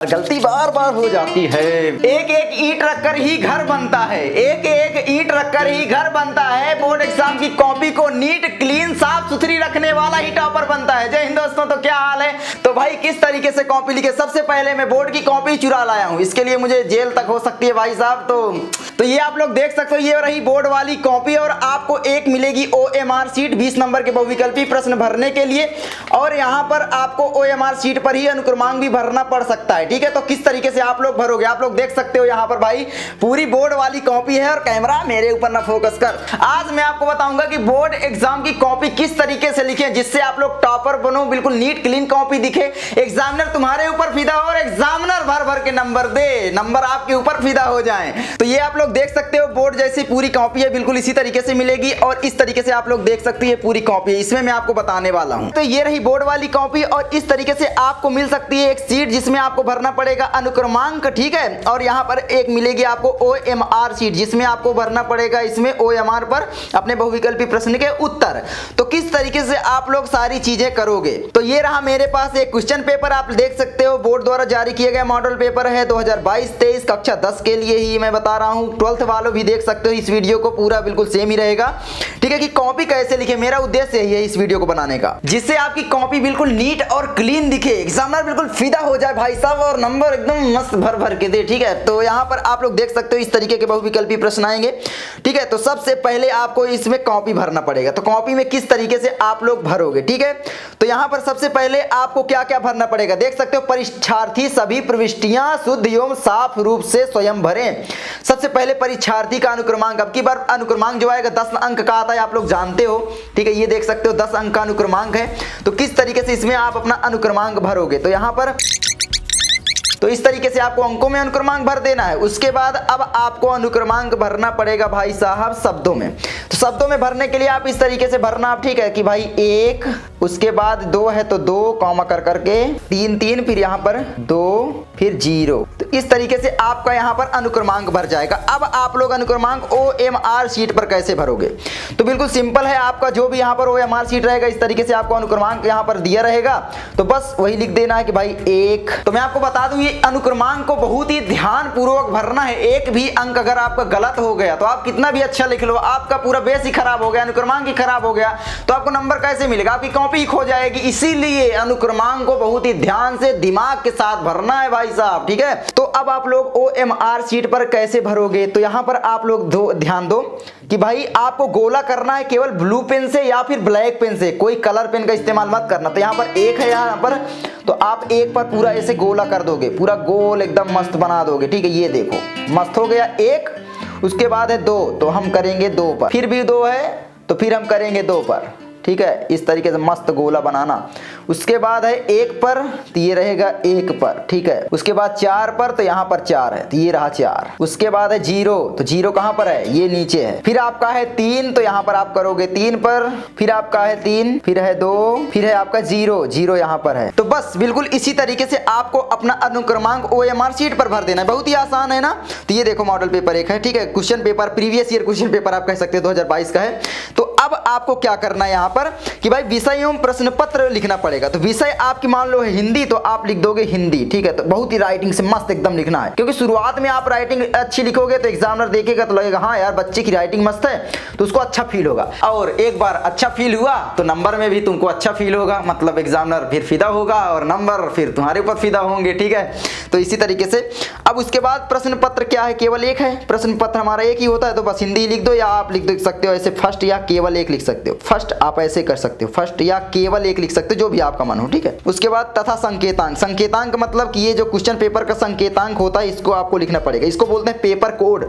गलती बार बार हो जाती है। एक एक ईंट रखकर ही घर बनता है, एक एक ईंट रखकर ही घर बनता है। बोर्ड एग्जाम की कॉपी को नीट क्लीन साफ सुथरी रखने वाला ही टॉपर बनता है। जय हिंद दोस्तों, तो क्या हाल है? तो भाई किस तरीके से कॉपी लिखे? सबसे पहले मैं बोर्ड की कॉपी चुरा लाया हूँ, इसके लिए मुझे जेल तक हो सकती है भाई साहब। तो ये आप लोग देख सकते हो, ये रही बोर्ड वाली कॉपी और आपको एक मिलेगी OMR सीट 20 नंबर के बहुविकल्पी प्रश्न भरने के लिए। और यहाँ पर आपको OMR सीट पर ही अनुक्रमांक भी भरना पड़ सकता है, ठीक है। तो किस तरीके से आप लोग भरोगे, आप लोग देख सकते हो यहाँ पर भाई पूरी बोर्ड वाली कॉपी है। और कैमरा मेरे ऊपर ना फोकस कर। आज मैं आपको बताऊंगा कि बोर्ड एग्जाम की कॉपी किस तरीके से लिखे जिससे आप लोग टॉपर बनो, बिल्कुल नीट क्लीन कॉपी दिखे, एग्जामिनर तुम्हारे ऊपर फिदा हो और एग्जामिनर भर भर के नंबर दे, नंबर आपके ऊपर फिदा हो जाए। तो ये आप लोग देख सकते हो बोर्ड जैसी पूरी कॉपी है, बिल्कुल इसी तरीके से मिलेगी। और इस तरीके से आप लोग देख सकते हैं पूरी कॉपी है, इसमें मैं आपको बताने वाला हूं। तो ये रही बोर्ड वाली कॉपी और इस तरीके से आपको मिल सकती है एक सीट जिसमें आपको भरना पड़ेगा अनुक्रमांक, ठीक है। और यहां पर एक मिलेगी आपको OMR सीट जिसमें आपको भरना पड़ेगा इसमें OMR पर अपने बहुविकल्पी प्रश्न के उत्तर। तो किस तरीके से आप लोग सारी चीजें करोगे, तो ये रहा मेरे पास एक क्वेश्चन पेपर, आप देख सकते हो बोर्ड द्वारा जारी किया गया मॉडल पेपर है 2022-23 कक्षा 10 के लिए ही मैं बता रहा हूं। 12th वालों भी देख सकते हो इस वीडियो को, पूरा बिल्कुल सेम ही रहेगा, ठीक है। कि कॉपी कैसे लिखे, मेरा उद्देश्य यही है इस वीडियो को बनाने का, जिससे आपकी कॉपी बिल्कुल नीट और क्लीन दिखे, एग्जामिनर बिल्कुल फिदा हो जाए भाई साहब और नंबर एकदम मस्त भर भर के दे, ठीक है। तो यहाँ पर आप लोग देख सकते हो इस तरीके के बहुविकल्पी प्रश्न आएंगे, ठीक है। तो सबसे पहले आपको इसमें कॉपी भरना पड़ेगा। तो कॉपी में किस तरीके से आप लोग भरोगे, ठीक है। तो यहाँ पर सबसे पहले आपको क्या क्या भरना पड़ेगा, देख सकते हो, परीक्षार्थी सभी प्रविष्टियां शुद्ध एवं साफ रूप से स्वयं भरें। सबसे पहले परीक्षार्थी का अनुक्रमांक, अब की बार अनुक्रमांक जो आएगा 10 अंक का आता है, आप लोग जानते हो, ठीक है। ये देख सकते हो 10 अंक का अनुक्रमांक है। तो किस तरीके से इसमें आप अपना अनुक्रमांक भरोगे, तो यहाँ पर तो इस तरीके से आपको अंकों में अनुक्रमांक भर देना है। उसके बाद अब आपको अनुक्रमांक भरना पड़ेगा भाई साहब शब्दों में। तो शब्दों में भरने के लिए आप इस तरीके से भरना, आप ठीक है कि भाई 1, उसके बाद 2 है तो 2 कॉमा कर करके 3 3, फिर यहाँ पर 2, फिर 0। तो इस तरीके से आपका यहाँ पर अनुक्रमांक भर जाएगा। अब आप लोग अनुक्रमांक OMR शीट पर कैसे भरोगे, तो बिल्कुल सिंपल है, आपका जो भी यहाँ पर OMR शीट रहेगा इस तरीके से आपको अनुक्रमांक यहाँ पर दिया रहेगा। तो बस वही लिख देना है कि भाई 1। तो मैं आपको बता दूं अनुक्रमांक को बहुत ही ध्यान पूर्वक भरना है। एक भी अंक अगर आपका गलत हो गया तो आप कितना भी अच्छा लिख लो, आपका पूरा बेस ही खराब हो गया, अनुक्रमांक ही खराब हो गया, तो आपको नंबर कैसे मिलेगा, आपकी कॉपी खो जाएगी। इसीलिए अनुक्रमांक को बहुत ही ध्यान से दिमाग के साथ भरना है भाई साहब, ठीक है। तो अब आप लोग OMR शीट पर कैसे भरोगे, तो यहां पर आप लोग ध्यान दो कि भाई आपको गोला करना है केवल ब्लू पेन से या फिर ब्लैक पेन से, कोई कलर पेन का इस्तेमाल मत करना। तो यहाँ पर 1 है, यहाँ पर तो आप 1 पर पूरा ऐसे गोला कर दोगे, पूरा गोल एकदम मस्त बना दोगे, ठीक है। ये देखो मस्त हो गया 1। उसके बाद है 2, तो हम करेंगे 2 पर, फिर भी 2 है तो फिर हम करेंगे 2 पर, ठीक है। इस तरीके से मस्त गोला बनाना। उसके बाद है 1 पर, तो ये रहेगा 1 पर, ठीक है। उसके बाद 4 पर, तो यहाँ पर 4 है, तो ये रहा 4। उसके बाद है 0, तो 0 कहाँ पर है, ये नीचे है। फिर आपका है 3, तो यहाँ पर आप करोगे 3 पर, फिर आपका है 3, फिर है 2, फिर है आपका 0, 0 यहाँ पर है। तो बस बिल्कुल इसी तरीके से आपको अपना अनुक्रमांक OMR शीट पर भर देना है। बहुत ही आसान है ना। तो ये देखो मॉडल पेपर 1 है, ठीक है। Question paper previous year question paper आप कह सकते हो 2022 का है। तो अब आपको क्या करना है यहाँ पर कि भाई विषय एवं प्रश्न पत्र लिखना पड़ेगा। तो विषय आपकी मान लो है हिंदी, तो आप लिख दोगे हिंदी, ठीक है। तो बहुत ही राइटिंग से मस्त एकदम लिखना है, क्योंकि शुरुआत में आप राइटिंग अच्छी लिखोगे तो एग्जामिनर देखेगा तो लगेगा हाँ यार बच्चे की राइटिंग मस्त है, तो उसको अच्छा फील होगा। और एक बार अच्छा फील हुआ तो नंबर में भी तुमको अच्छा फील होगा, मतलब एग्जामिनर फिर फिदा होगा और नंबर फिर तुम्हारे ऊपर फिदा होंगे, ठीक है। तो इसी तरीके से अब उसके बाद प्रश्न पत्र क्या है, केवल 1 है, प्रश्न पत्र हमारा 1 ही होता है। तो बस हिंदी लिख दो, या आप लिख सकते हो ऐसे फर्स्ट या केवल 1 लिख सकते हो। फर्स्ट आप ऐसे कर सकते हो, फर्स्ट या केवल 1 लिख सकते हो, जो भी आपका मन हो, ठीक है। उसके बाद तथा संकेतांक, संकेतांक मतलब कि ये जो क्वेश्चन पेपर का संकेतांक होता है इसको आपको लिखना पड़ेगा, इसको बोलते हैं पेपर कोड।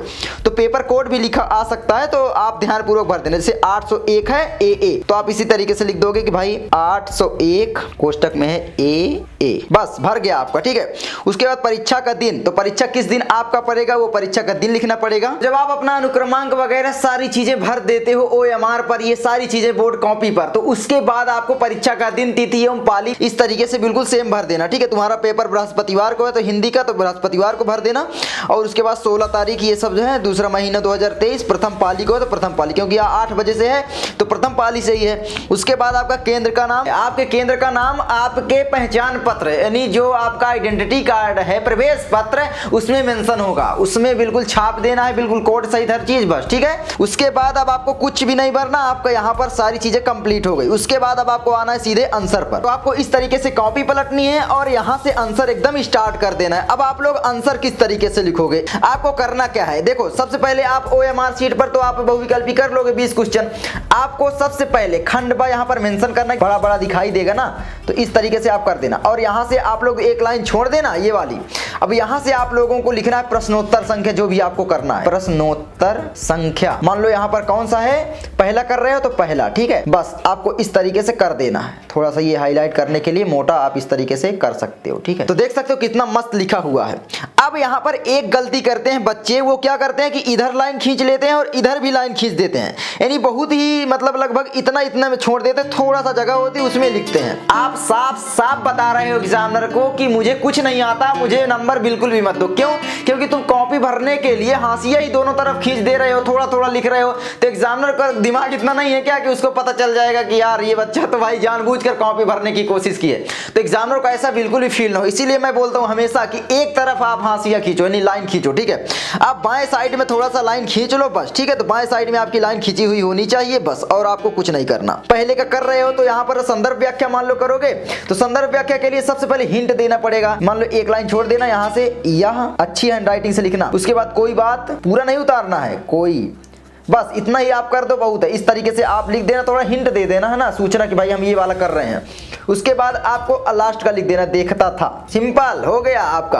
तो पेपर कोड भी लिखा आ सकता है, तो आप ध्यान पूर्वक भर देना। जैसे 801 है AA, तो आप इसी तरीके से लिख दोगे कि भाई 801 कोष्टक में है AA, बस भर गया आपका, ठीक है। उसके बाद परीक्षा का दिन, तो परीक्षा किस दिन आपका पड़ेगा वो परीक्षा का दिन लिखना पड़ेगा। जब आप अपना अनुक्रमांक वगैरह सारी चीजें भर देते हो OMR पर, ये सारी चीजें बोर्ड कॉपी कॉपी पर। तो उसके बाद आपको परीक्षा का दिन, तिथि एवं पाली इस तरीके से बिल्कुल सेम भर देना, ठीक है। तुम्हारा पेपर बृहस्पतिवार को है तो हिंदी का तो बृहस्पतिवार को भर देना, और उसके बाद 16 तारीख ये सब जो है, दूसरा महीना 2023, प्रथम पाली को है तो प्रथम पाली, क्योंकि 8 बजे से है तो प्रथम पाली से ही है। उसके बाद आपका केंद्र का नाम, आपके केंद्र का नाम आपके पहचान पत्र यानी जो आपका आइडेंटिटी कार्ड है, प्रवेश पत्र, उसमें मेंशन होगा, उसमें बिल्कुल छाप देना है, बिल्कुल कोड सहित हर चीज, बस ठीक है। उसके बाद अब आपको कुछ भी नहीं भरना, आपका यहाँ पर सारी चीजें कंप्लीट हो गई। उसके बाद अब आपको आना है सीधे आंसर पर। तो आपको इस तरीके से कॉपी पलटनी है और यहाँ से आंसर एकदम स्टार्ट कर देना है। अब आप लोग आंसर किस तरीके से लिखोगे, आपको करना क्या है, देखो सबसे पहले आप OMR शीट पर तो आप बहुविकल्पी कर लोगे 20 क्वेश्चन। आपको सबसे पहले खंड बा यहाँ पर मेंशन करना, बड़ा बड़ा दिखाई देगा ना, तो इस तरीके से आप कर देना, और यहाँ से आप लोग एक लाइन छोड़ देना ये वाली। अब यहाँ से आप लोगों को लिखना है प्रश्नोत्तर संख्या, जो भी आपको करना है प्रश्नोत्तर संख्या। मान लो यहाँ पर कौन सा है, पहला कर रहे हो तो पहला, ठीक है। बस आपको इस तरीके से कर देना है, थोड़ा सा ये हाईलाइट करने के लिए मोटा आप इस तरीके से कर सकते हो, ठीक है। तो देख सकते हो कितना मस्त लिखा हुआ है। अब यहाँ पर एक गलती करते हैं बच्चे, वो क्या करते हैं कि इधर लाइन खींच लेते हैं और इधर भी लाइन खींच देते हैं, यानी बहुत ही मतलब लगभग इतना में छोड़ देते हैं, थोड़ा सा जगह होती है उसमें लिखते हैं। आप साफ साफ बता रहे हो एग्जामिनर को कि मुझे कुछ नहीं आता, मुझे नंबर बिल्कुल भी मत दो। क्यों? क्योंकि तुम कॉपी भरने के लिए हाशिया ही दोनों तरफ खींच दे रहे हो, थोड़ा थोड़ा लिख रहे हो। तो एग्जामिनर का दिमाग इतना नहीं है क्या कि उसको पता चल जाएगा कि यार ये बच्चा तो भाई जानबूझकर कॉपी भरने की कोशिश की है। तो एग्जामिनर को ऐसा बिल्कुल भी फील ना हो, इसीलिए मैं बोलता हूं हमेशा कि एक तरफ आप हाशिया खींचो, यानी लाइन खींचो, ठीक है। आप बाएं साइड में थोड़ा सा लाइन खींच लो बस, ठीक है। तो बाएं साइड में आपकी लाइन खींची हुई होनी चाहिए बस, और आपको कुछ नहीं करना। पहले का कर रहे हो तो यहाँ पर संदर्भ व्याख्या मान लो करोगे, तो संदर्भ व्याख्या के लिए सबसे पहले हिंट देना पड़ेगा। मान लो एक लाइन छोड़ देना, यहाँ से यहाँ अच्छी हैंडराइटिंग से लिखना। उसके बाद कोई बात पूरा नहीं उतारना है, कोई, बस इतना ही आप कर दो, बहुत है। इस तरीके से आप लिख देना, थोड़ा हिंट दे देना है ना, सूचना कि भाई हम ये वाला कर रहे हैं। उसके बाद आपको लास्ट का लिख देना, देखता था, सिंपल हो गया आपका।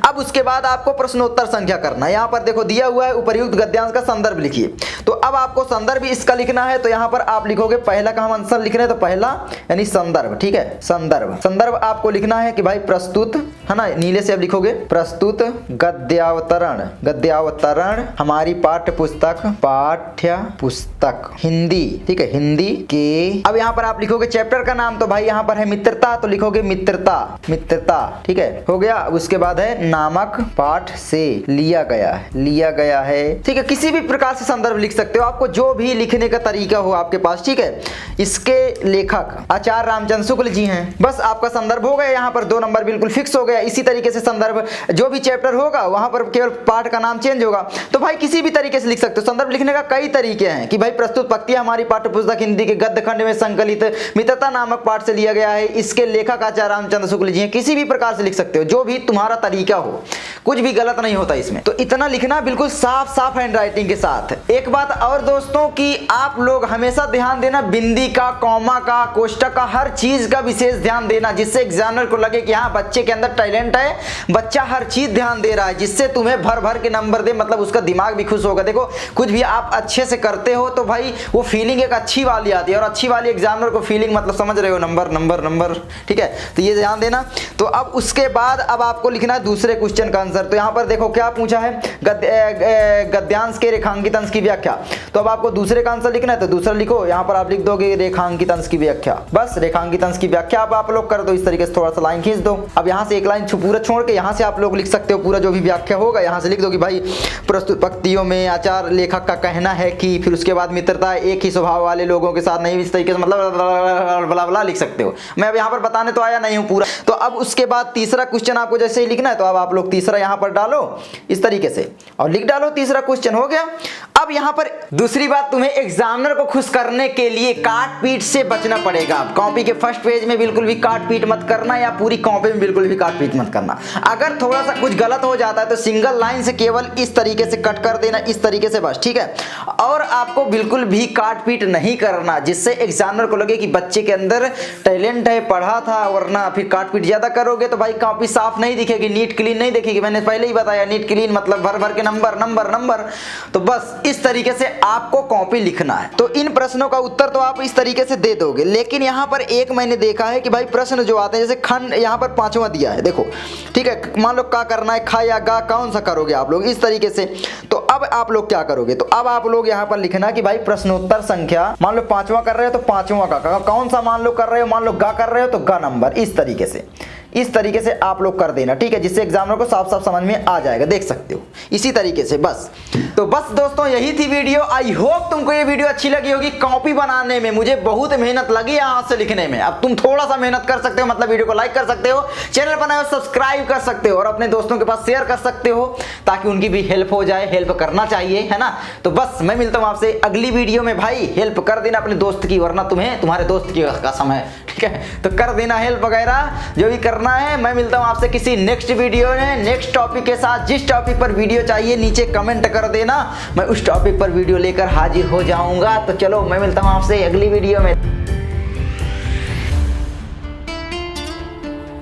अब उसके बाद आपको प्रश्नोत्तर संख्या करना है। यहाँ पर देखो दिया हुआ है उपर्युक्त गद्यांश का संदर्भ लिखिए। तो अब आपको संदर्भ इसका लिखना है, तो यहाँ पर आप लिखोगे पहला का हम आंसर लिख रहे हैं, तो पहला यानी संदर्भ, ठीक है। संदर्भ आपको लिखना है कि भाई प्रस्तुत, है ना, नीले से अब लिखोगे प्रस्तुत गद्यावतरण हमारी पाठ्य पुस्तक हिंदी, ठीक है, हिंदी के। अब यहाँ पर आप लिखोगे चैप्टर का नाम, तो भाई यहाँ पर है मित्रता, तो लिखोगे मित्रता, ठीक है, हो गया। उसके बाद है नामक पाठ से लिया गया है, ठीक है। किसी भी प्रकार से संदर्भ लिख सकते हो, आपको जो भी लिखने का तरीका हो आपके पास, ठीक है। इसके लेखक आचार्य रामचंद्र शुक्ल जी हैं, बस आपका संदर्भ हो गया। यहाँ पर 2 नंबर बिल्कुल फिक्स हो गया। इसी तरीके से संदर्भ जो भी चैप्टर होगा वहां पर केवल पाठ का नाम चेंज होगा। तो भाई किसी भी तरीके से लिख सकते हो। संदर्भ लिखने का कई तरीके हैं कि भाई प्रस्तुत पंक्तियां हमारी पाठ्य पुस्तक हिंदी के गद्य खंड में संकलित मित्रता नामक पाठ से लिया गया है, इसके लेखक आचार्य रामचंद्र शुक्ल जी हैं। किसी भी प्रकार से लिख सकते हो, जो भी तुम्हारा तरीका हो, कुछ भी गलत नहीं होता इसमें। तो इतना लिखना बिल्कुल साफ साफ हैंडराइटिंग के साथ। एक बात और दोस्तों कि आप लोग हमेशा ध्यान देना, बिंदी का, कॉमा का, कोष्टक का, हर चीज का विशेष ध्यान देना, जिससे एग्जामिनर को लगे कि हाँ बच्चे के अंदर टैलेंट है, बच्चा हर चीज ध्यान दे रहा है, जिससे तुम्हें भर भर के नंबर दे, मतलब उसका दिमाग भी खुश होगा। देखो कुछ भी आप अच्छे से करते हो तो भाई वो फीलिंग एक अच्छी वाली आती है, और अच्छी वाली एग्जामिनर को फीलिंग, मतलब समझ रहे हो, नंबर, ठीक है। तो ये ध्यान देना। तो अब उसके बाद अब आपको लिखना है दूसरे क्वेश्चन का आंसर। तो यहाँ पर देखो क्या पूछा है, गद्यांश के रेखांकित अंश की व्याख्या। तो अब आपको दूसरे का आंसर लिखना है, तो दूसरा लिखो। यहाँ पर आप लिख दोगे रेखांकित अंश की व्याख्या, बस रेखांकित अंश की व्याख्या अब आप लोग कर दो। इस तरीके से थोड़ा सा लाइन खींच दो। अब यहाँ से एक लाइन पूरा छोड़ के यहाँ से आप लोग लिख सकते हो पूरा जो भी व्याख्या होगा, यहाँ से लिख दो कि भाई प्रस्तुत पंक्तियों में आचार्य लेखक का कहना है कि, फिर उसके बाद मित्रता एक ही स्वभाव वाले लोगों के साथ नहीं, इस तरीके से मतलब बला लिख सकते हो। मैं अब यहाँ पर बताने तो आया नहीं हूँ पूरा। तो अब उसके बाद तीसरा क्वेश्चन आपको जैसे ही लिखना है, तो अब आप लोग तीसरा यहाँ पर डालो इस तरीके से और लिख डालो, तीसरा क्वेश्चन हो गया। अब यहाँ पर दूसरी बात, तुम्हें एग्जामिनर को खुश करने के लिए काट पीट से बचना पड़ेगा। कॉपी के फर्स्ट पेज में बिल्कुल भी काट पीट मत करना, या पूरी कॉपी में बिल्कुल भी काट पीट मत करना। अगर थोड़ा सा कुछ गलत हो जाता है तो सिंगल लाइन से केवल इस तरीके से कट कर देना, इस तरीके से बस, ठीक है। और आपको बिल्कुल भी काट पीट नहीं करना, जिससे एग्जामिनर को लगे कि बच्चे के अंदर टैलेंट है, पढ़ा था। वरना फिर काट पीट ज्यादा करोगे तो भाई कॉपी साफ नहीं दिखेगी, नीट क्लीन नहीं दिखेगी। मैंने पहले ही बताया, नीट क्लीन मतलब भर भर के नंबर। तो बस इस तरीके से आपको कॉपी लिखना है। तो इन प्रश्नों का उत्तर तो आप इस तरीके से दे दोगे, लेकिन यहाँ पर एक मैंने देखा है कि भाई प्रश्न जो आते हैं, जैसे खंड यहाँ पर 5वां दिया है, देखो, ठीक है। मान लो का करना है, खा या गा, कौन सा करोगे आप लोग, इस तरीके से। तो अब आप लोग क्या करोगे, तो अब आप लोग यहाँ पर लिखना कि भाई प्रश्नोत्तर संख्या, मान लो 5वां कर रहे हो तो 5वां का कौन सा मान लो कर रहे हो, मान लो गा कर रहे हो तो गा नंबर, इस तरीके से आप लोग कर देना, ठीक है, जिससे एग्जामिनर को साफ साफ समझ में आ जाएगा, देख सकते हो इसी तरीके से। बस तो बस दोस्तों यही थी वीडियो। आई होप तुमको ये वीडियो अच्छी लगी होगी। कॉपी बनाने में मुझे बहुत मेहनत लगी यहाँ से लिखने में, अब तुम थोड़ा सा मेहनत कर सकते हो, मतलब वीडियो को लाइक कर सकते हो, चैनल बनाए सब्सक्राइब कर सकते हो और अपने दोस्तों के पास शेयर कर सकते हो ताकि उनकी भी हेल्प हो जाए, हेल्प करना चाहिए, है ना। तो बस मैं मिलता हूँ आपसे अगली वीडियो में। भाई हेल्प कर देना अपने दोस्त की, वरना तुम्हें तुम्हारे दोस्त की कसम है, ठीक है, तो कर देना हेल्प वगैरह जो भी करना है। मैं मिलता हूं आपसे किसी नेक्स्ट वीडियो में नेक्स्ट टॉपिक के साथ। जिस टॉपिक पर वीडियो चाहिए नीचे कमेंट कर देना, मैं उस टॉपिक पर वीडियो लेकर हाजिर हो जाऊंगा। तो चलो मैं मिलता हूं आपसे अगली वीडियो में।